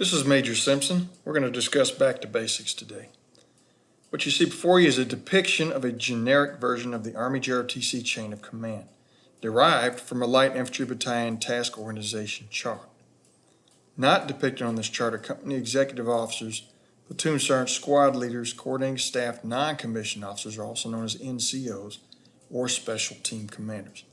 This is Major Simpson. We're going to discuss back to basics today. What you see before you is a depiction of a generic version of the Army JROTC chain of command, derived from a Light Infantry Battalion Task Organization chart. Not depicted on this chart are company executive officers, platoon sergeants, squad leaders, coordinating staff, non-commissioned officers, are also known as NCOs, or special team commanders.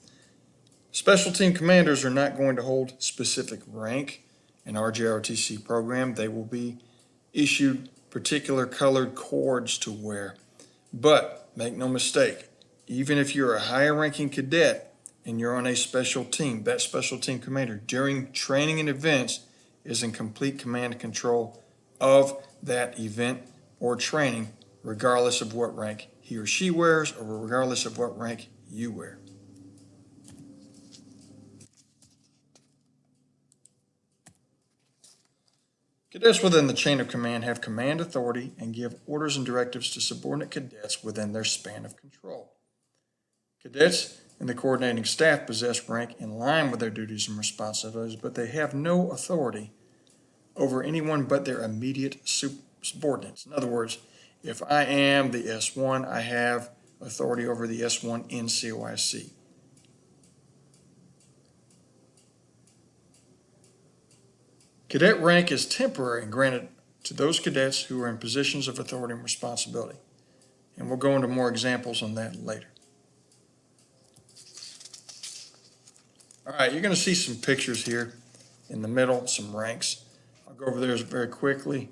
Special team commanders are not going to hold specific rank in our JROTC program. They will be issued particular colored cords to wear. But make no mistake, even if you're a higher ranking cadet and you're on a special team, that special team commander during training and events is in complete command and control of that event or training, regardless of what rank he or she wears or regardless of what rank you wear. Cadets within the chain of command have command authority and give orders and directives to subordinate cadets within their span of control. Cadets and the coordinating staff possess rank in line with their duties and responsibilities, but they have no authority over anyone but their immediate subordinates. In other words, if I am the S1, I have authority over the S1 NCOS. Cadet rank is temporary and granted to those cadets who are in positions of authority and responsibility. And we'll go into more examples on that later. All right, you're going to see some pictures here in the middle, some ranks. I'll go over those very quickly.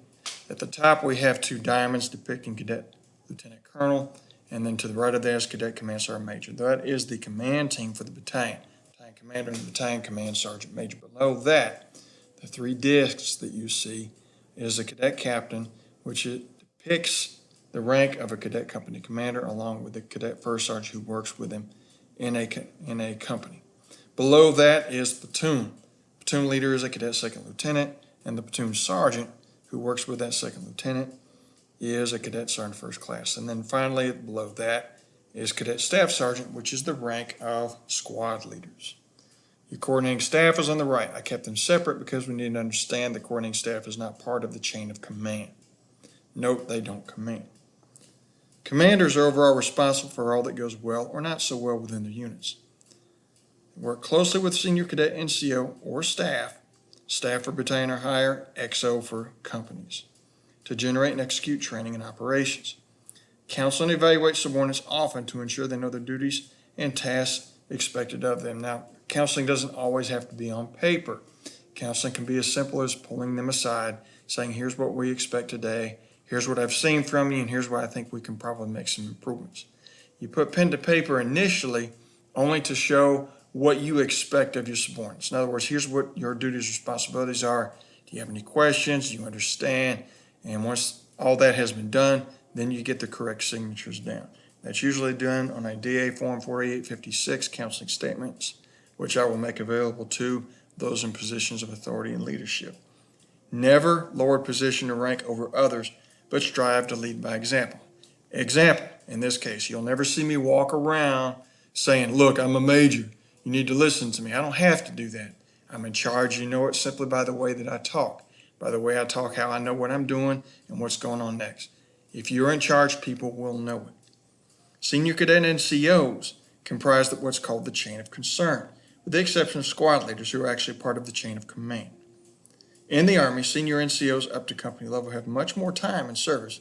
At the top, we have two diamonds depicting Cadet Lieutenant Colonel, and then to the right of that is Cadet Command Sergeant Major. That is the command team for the battalion. Battalion Commander and Battalion Command Sergeant Major. Below that, the three discs that you see is a Cadet Captain, which depicts the rank of a Cadet Company Commander along with the Cadet First Sergeant who works with him in a company. Below that is Platoon. Platoon leader is a Cadet Second Lieutenant, and the Platoon Sergeant who works with that Second Lieutenant is a Cadet Sergeant First Class. And then finally below that is Cadet Staff Sergeant, which is the rank of squad leaders. Your coordinating staff is on the right. I kept them separate because we need to understand the coordinating staff is not part of the chain of command. Note, they don't command. Commanders are overall responsible for all that goes well or not so well within their units. They work closely with senior cadet NCO or staff for battalion or higher, XO for companies, to generate and execute training and operations. Counsel and evaluate subordinates often to ensure they know their duties and tasks expected of them. Now, counseling doesn't always have to be on paper. Counseling can be as simple as pulling them aside, saying, here's what we expect today, here's what I've seen from you, and here's where I think we can probably make some improvements. You put pen to paper initially only to show what you expect of your subordinates. In other words, here's what your duties and responsibilities are. Do you have any questions? Do you understand? And once all that has been done, then you get the correct signatures down. That's usually done on a DA Form 4856 counseling statements, which I will make available to those in positions of authority and leadership. Never lower position or rank over others, but strive to lead by example. Example, in this case, you'll never see me walk around saying, look, I'm a major. You need to listen to me. I don't have to do that. I'm in charge. You know it simply by the way that I talk. By the way I talk, how I know what I'm doing and what's going on next. If you're in charge, people will know it. Senior cadet NCOs comprise of what's called the chain of concern, with the exception of squad leaders who are actually part of the chain of command. In the Army, senior NCOs up to company level have much more time in service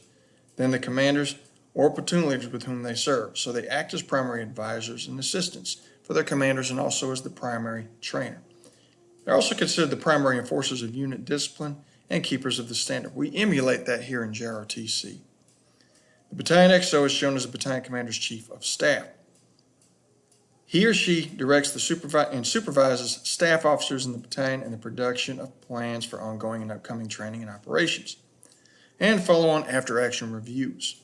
than the commanders or platoon leaders with whom they serve, so they act as primary advisors and assistants for their commanders and also as the primary trainer. They're also considered the primary enforcers of unit discipline and keepers of the standard. We emulate that here in JROTC. The battalion XO is shown as the battalion commander's chief of staff. He or she directs and supervises staff officers in the battalion in the production of plans for ongoing and upcoming training and operations, and follow-on after-action reviews.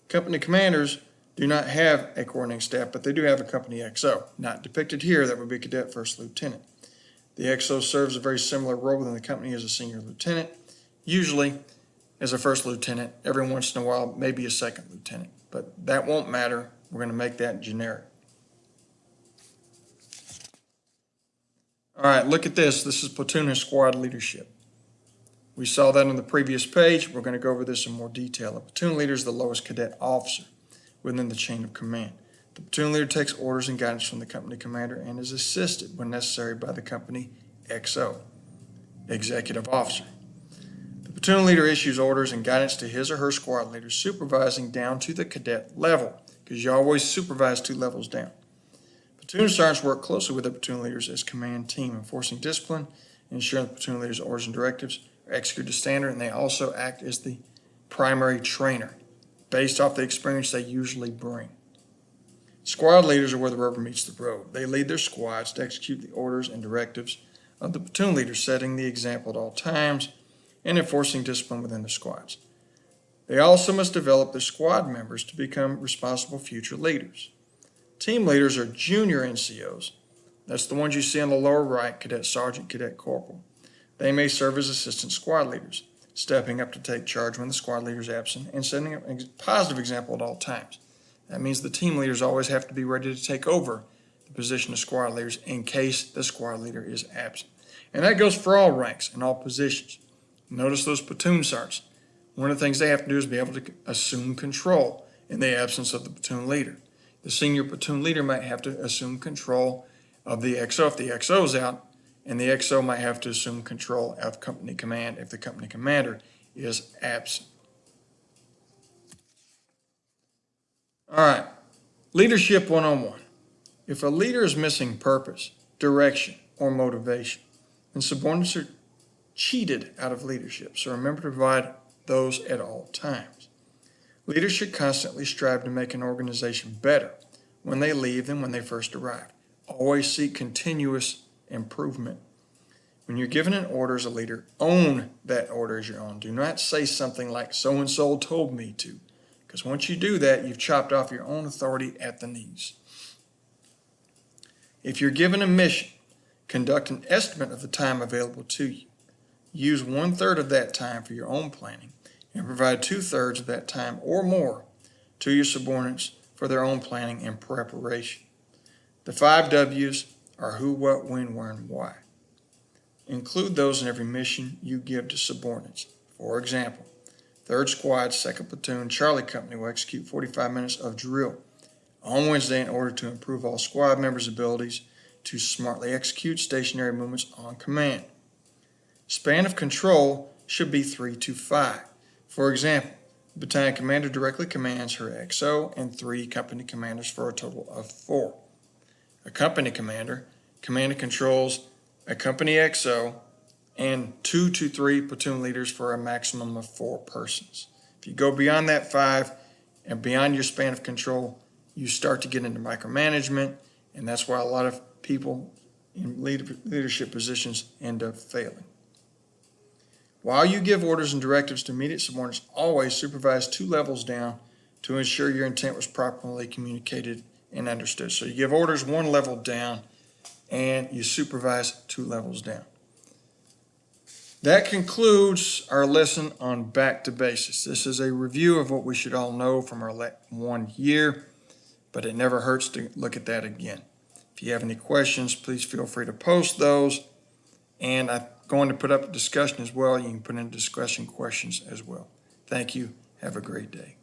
Company commanders do not have a coordinating staff, but they do have a company XO. Not depicted here, that would be Cadet First Lieutenant. The XO serves a very similar role within the company as a senior lieutenant, usually as a first lieutenant, every once in a while maybe a second lieutenant, but that won't matter. We're going to make that generic. All right, look at this. This is platoon and squad leadership. We saw that on the previous page. We're going to go over this in more detail. A platoon leader is the lowest cadet officer within the chain of command. The platoon leader takes orders and guidance from the company commander and is assisted when necessary by the company XO, executive officer. The platoon leader issues orders and guidance to his or her squad leader, supervising down to the cadet level, because you always supervise 2 levels down. Platoon sergeants work closely with the platoon leaders as command team, enforcing discipline, ensuring the platoon leaders' orders and directives are executed to standard, and they also act as the primary trainer based off the experience they usually bring. Squad leaders are where the rubber meets the road. They lead their squads to execute the orders and directives of the platoon leader, setting the example at all times and enforcing discipline within the squads. They also must develop their squad members to become responsible future leaders. Team leaders are junior NCOs. That's the ones you see on the lower right, cadet sergeant, cadet corporal. They may serve as assistant squad leaders, stepping up to take charge when the squad leader is absent and setting a positive example at all times. That means the team leaders always have to be ready to take over the position of squad leaders in case the squad leader is absent. And that goes for all ranks and all positions. Notice those platoon sergeants. One of the things they have to do is be able to assume control in the absence of the platoon leader. The senior platoon leader might have to assume control of the XO if the XO is out, and the XO might have to assume control of company command if the company commander is absent. All right, Leadership 101. If a leader is missing purpose, direction, or motivation, then subordinates are cheated out of leadership, so remember to provide those at all times. Leaders should constantly strive to make an organization better when they leave than when they first arrived. Always seek continuous improvement. When you're given an order as a leader, own that order as your own. Do not say something like, so-and-so told me to, because once you do that, you've chopped off your own authority at the knees. If you're given a mission, conduct an estimate of the time available to you. Use 1/3 of that time for your own planning and provide 2/3 of that time or more to your subordinates for their own planning and preparation. The 5 W's are who, what, when, where, and why. Include those in every mission you give to subordinates. For example, 3rd Squad, 2nd Platoon, Charlie Company will execute 45 minutes of drill on Wednesday in order to improve all squad members' abilities to smartly execute stationary movements on command. Span of control should be 3 to 5. For example, the battalion commander directly commands her XO and 3 company commanders for a total of 4. A company commander controls a company XO and 2 to 3 platoon leaders for a maximum of 4 persons. If you go beyond that 5 and beyond your span of control, you start to get into micromanagement, and that's why a lot of people in leadership positions end up failing. While you give orders and directives to immediate subordinates, always supervise 2 levels down to ensure your intent was properly communicated and understood. So you give orders 1 level down and you supervise 2 levels down. That concludes our lesson on back to basics. This is a review of what we should all know from our 1 year, but it never hurts to look at that again. If you have any questions, please feel free to post those. And I'm going to put up a discussion as well. You can put in discussion questions as well. Thank you. Have a great day.